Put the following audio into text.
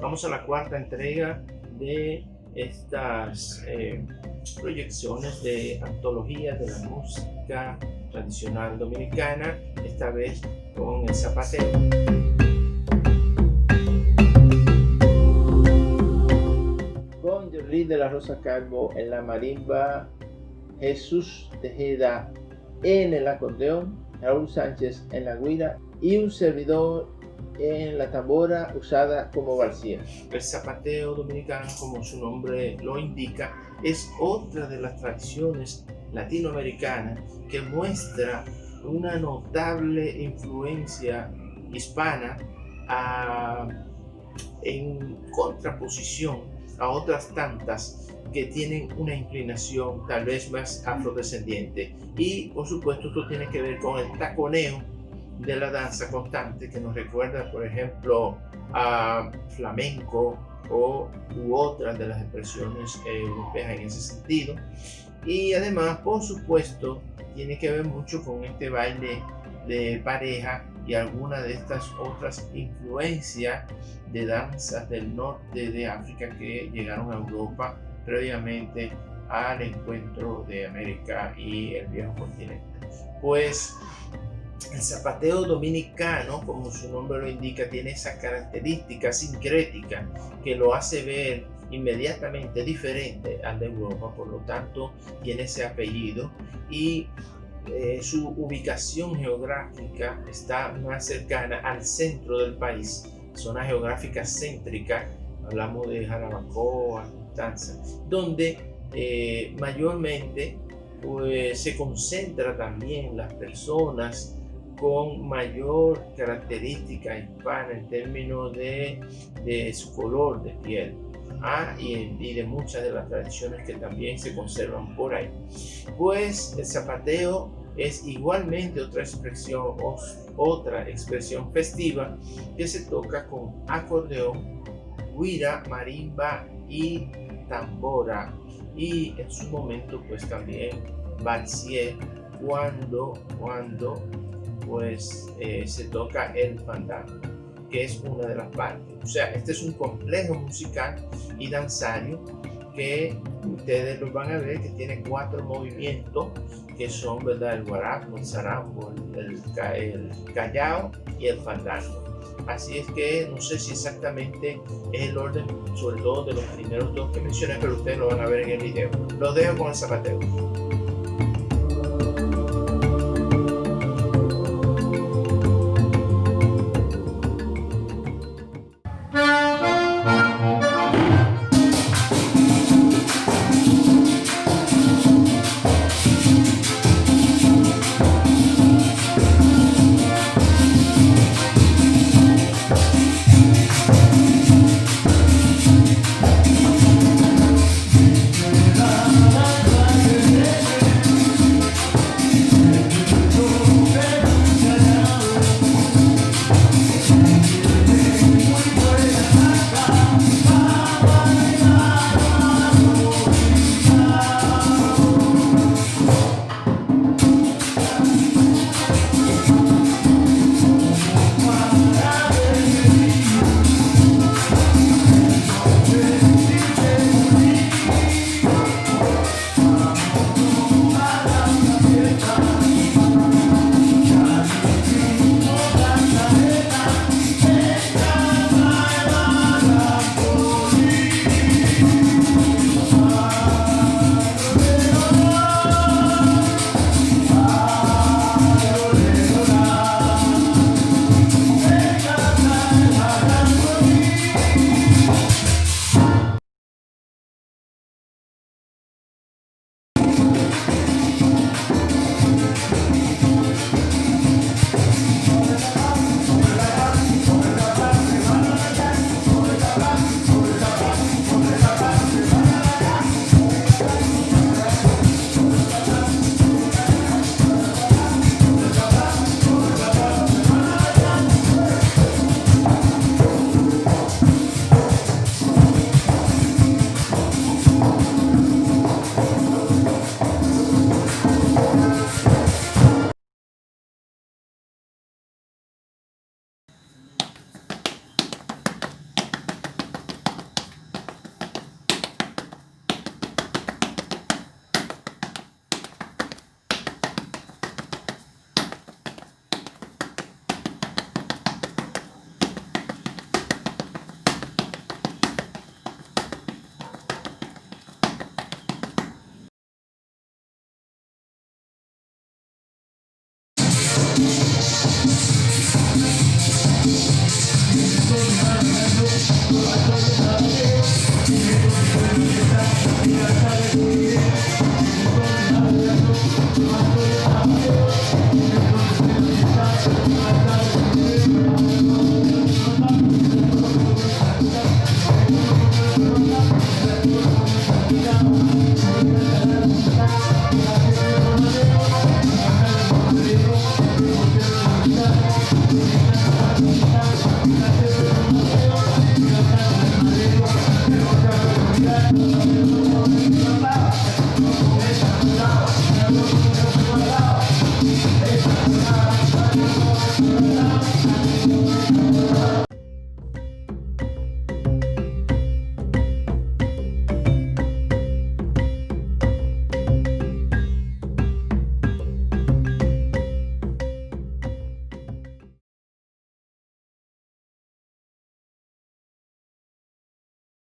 Vamos a la cuarta entrega de estas proyecciones de antologías de la música tradicional dominicana, esta vez con el zapateo. Con Yerli de la Rosa Calvo en la marimba, Jesús Tejeda en el acordeón, Raúl Sánchez en la güira y un servidor en la tambora usada como barcía. El zapateo dominicano, como su nombre lo indica, es otra de las tradiciones latinoamericanas que muestra una notable influencia hispana en contraposición a otras tantas que tienen una inclinación tal vez más afrodescendiente. Y por supuesto esto tiene que ver con el taconeo de la danza constante que nos recuerda, por ejemplo, a flamenco u otras de las expresiones europeas en ese sentido. Y además, por supuesto, tiene que ver mucho con este baile de pareja y algunas de estas otras influencias de danzas del norte de África que llegaron a Europa previamente al encuentro de América y el viejo continente. Pues el zapateo dominicano, como su nombre lo indica, tiene esa característica sincrética que lo hace ver inmediatamente diferente al de Europa, por lo tanto tiene ese apellido y su ubicación geográfica está más cercana al centro del país, zona geográfica céntrica, hablamos de Jarabacoa, Constanza, donde mayormente pues, se concentra también las personas con mayor característica hispana en términos de su color de piel y de muchas de las tradiciones que también se conservan por ahí. Pues el zapateo es igualmente otra expresión festiva que se toca con acordeón, güira, marimba y tambora, y en su momento pues también barcier cuando pues se toca el fandango, que es una de las partes. O sea, este es un complejo musical y danzario que ustedes lo van a ver que tiene 4 movimientos que son, ¿verdad?, el guarapo, el zarambo, el callao y el fandango. Así es que no sé si exactamente es el orden, sobre todo de los primeros 2 que mencioné, pero ustedes lo van a ver en el video. Los dejo con el zapateo.